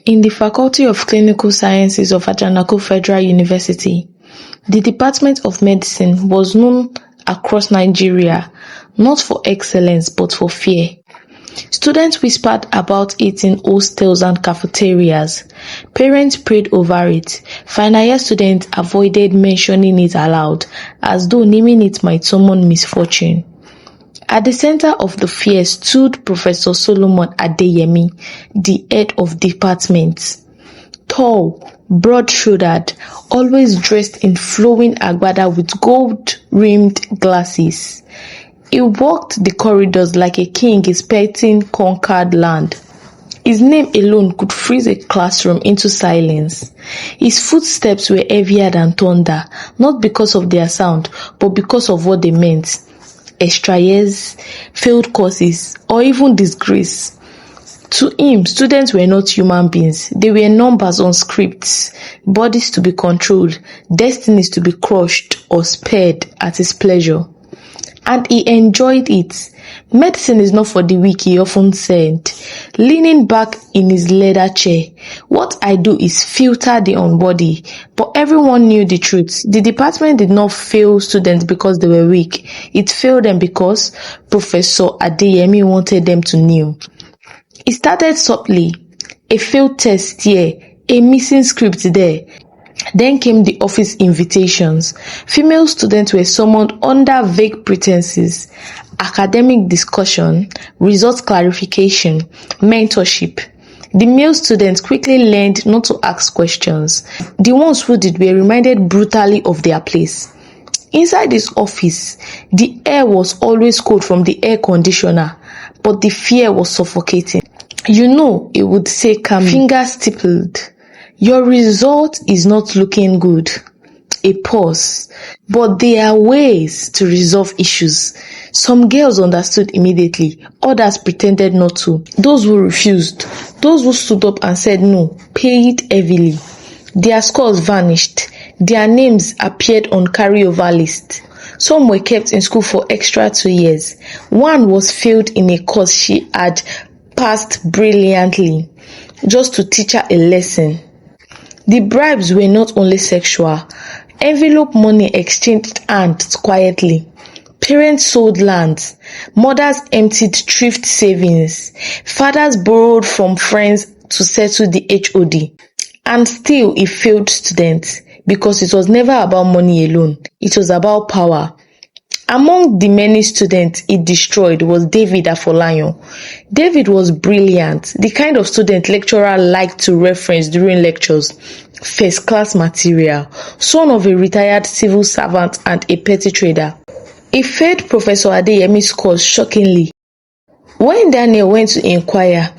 In the Faculty of Clinical Sciences of Ajanaku Federal University, the Department of Medicine was known across Nigeria not for excellence but for fear. Students whispered about it in hostels and cafeterias. Parents prayed over it. Final year students avoided mentioning it aloud, as though naming it might summon misfortune. At the center of the fear stood Professor Solomon Adeyemi, the head of department. Tall, broad-shouldered, always dressed in flowing agbada with gold-rimmed glasses. He walked the corridors like a king inspecting conquered land. His name alone could freeze a classroom into silence. His footsteps were heavier than thunder, not because of their sound, but because of what they meant. Extra years, failed courses, or even disgrace. To him, students were not human beings. They were numbers on scripts, bodies to be controlled, destinies to be crushed or spared at his pleasure. And he enjoyed it. Medicine is not for the weak, he often said, leaning back in his leather chair. What I do is filter the unworthy. But everyone knew the truth. The department did not fail students because they were weak. It failed them because Professor Adeyemi wanted them to know. It started subtly. A failed test here, a missing script there. Then came the office invitations. Female students were summoned under vague pretenses: academic discussion, results clarification, mentorship. The male students quickly learned not to ask questions. The ones who did were reminded brutally of their place. Inside this office, the air was always cold from the air conditioner, but the fear was suffocating. You know, it would say calmly, fingers stippled, your result is not looking good. A pause. But there are ways to resolve issues. Some girls understood immediately. Others pretended not to. Those who refused, those who stood up and said no, paid heavily. Their scores vanished. Their names appeared on carryover lists. Some were kept in school for extra 2 years. One was failed in a course she had passed brilliantly, just to teach her a lesson. The bribes were not only sexual. Envelope money exchanged hands quietly. Parents sold lands. Mothers emptied thrift savings. Fathers borrowed from friends to settle the HOD. And still he failed students because it was never about money alone. It was about power. Among the many students it destroyed was David Afolayan. David was brilliant, the kind of student lecturer liked to reference during lectures. First class material, son of a retired civil servant and a petty trader. He failed Professor Adeyemi's course shockingly. When Daniel went to inquire,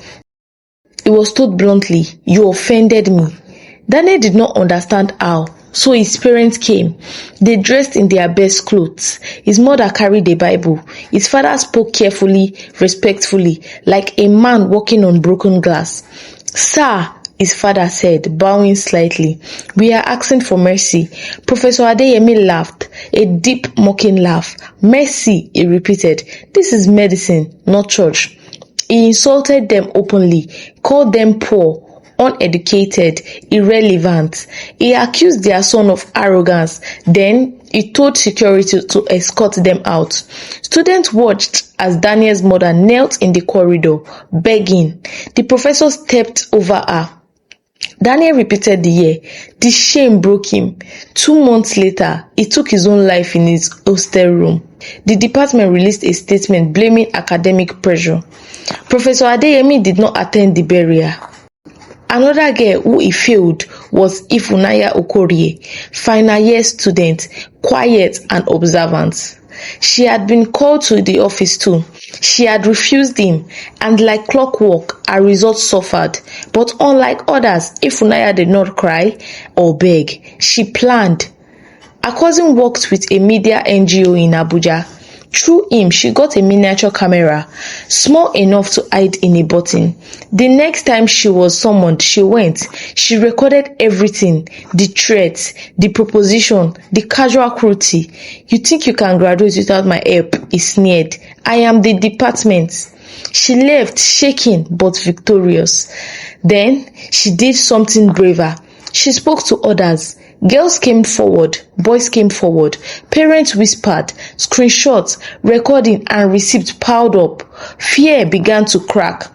he was told bluntly, "You offended me." Daniel did not understand how. So his parents came. They dressed in their best clothes. His mother carried a Bible. His father spoke carefully, respectfully, like a man walking on broken glass. "Sir," his father said, bowing slightly, "we are asking for mercy." Professor Adeyemi laughed, a deep mocking laugh. "Mercy," he repeated. "This is medicine, not church." He insulted them openly, called them poor, uneducated, irrelevant. He accused their son of arrogance. Then he told security to escort them out. Students watched as Daniel's mother knelt in the corridor, begging. The professor stepped over her. Daniel repeated the year. The shame broke him. 2 months later, he took his own life in his hostel room. The department released a statement blaming academic pressure. Professor Adeyemi did not attend the burial. Another girl who he failed was Ifunanya Okorie, final year student, quiet and observant. She had been called to the office too. She had refused him, and like clockwork, her results suffered. But unlike others, Ifunanya did not cry or beg. She planned. Her cousin worked with a media NGO in Abuja. Through him, she got a miniature camera, small enough to hide in a button. The next time she was summoned, she went. She recorded everything, the threats, the proposition, the casual cruelty. "You think you can graduate without my help?" he sneered. "I am the department." She left shaking but victorious. Then she did something braver. She spoke to others. Girls came forward, boys came forward, parents whispered, screenshots, recording and receipts piled up. Fear began to crack.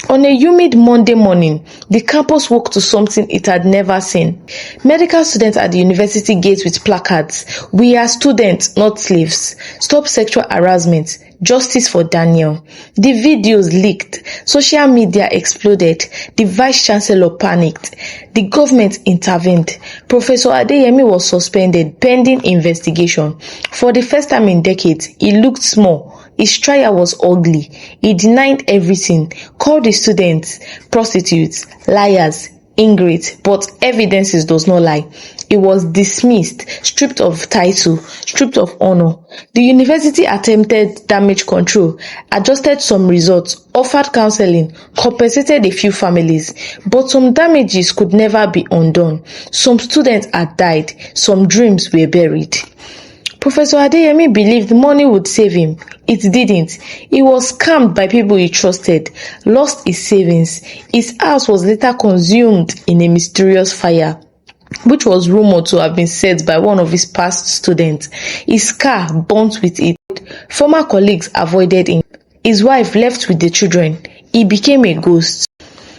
On a humid Monday morning, the campus woke to something it had never seen. Medical students at the university gate with placards. We are students, not slaves. Stop sexual harassment. Justice for Daniel. The videos leaked. Social media exploded. The vice chancellor panicked. The government intervened. Professor Adeyemi was suspended pending investigation. For the first time in decades, he looked small. His trial was ugly. He denied everything, called the students prostitutes, liars, ingrates, but evidences does not lie. He was dismissed, stripped of title, stripped of honor. The university attempted damage control, adjusted some results, offered counseling, compensated a few families, but some damages could never be undone. Some students had died, some dreams were buried. Professor Adeyemi believed money would save him. It didn't. He was scammed by people he trusted, lost his savings. His house was later consumed in a mysterious fire, which was rumored to have been set by one of his past students. His car burnt with it. Former colleagues avoided him. His wife left with the children. He became a ghost.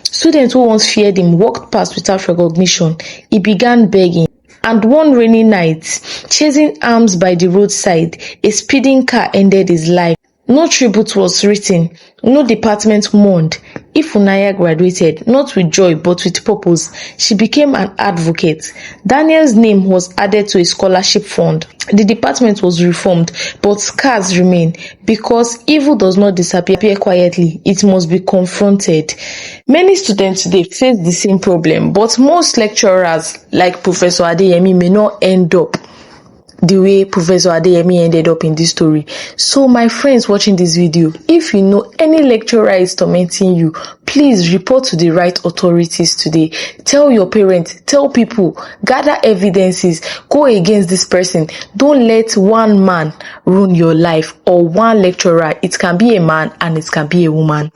Students who once feared him walked past without recognition. He began begging. And one rainy night, chasing arms by the roadside, a speeding car ended his life. No tribute was written, no department mourned. If Funaya graduated, not with joy but with purpose, she became an advocate. Daniel's name was added to a scholarship fund. The department was reformed, but scars remain, because evil does not disappear quietly, it must be confronted. Many students today face the same problem, but most lecturers, like Professor Adeyemi, may not end up the way Professor Adeyemi ended up in this story. So my friends watching this video, if you know any lecturer is tormenting you, please report to the right authorities today. Tell your parents, tell people, gather evidences, go against this person. Don't let one man ruin your life, or one lecturer. It can be a man and it can be a woman.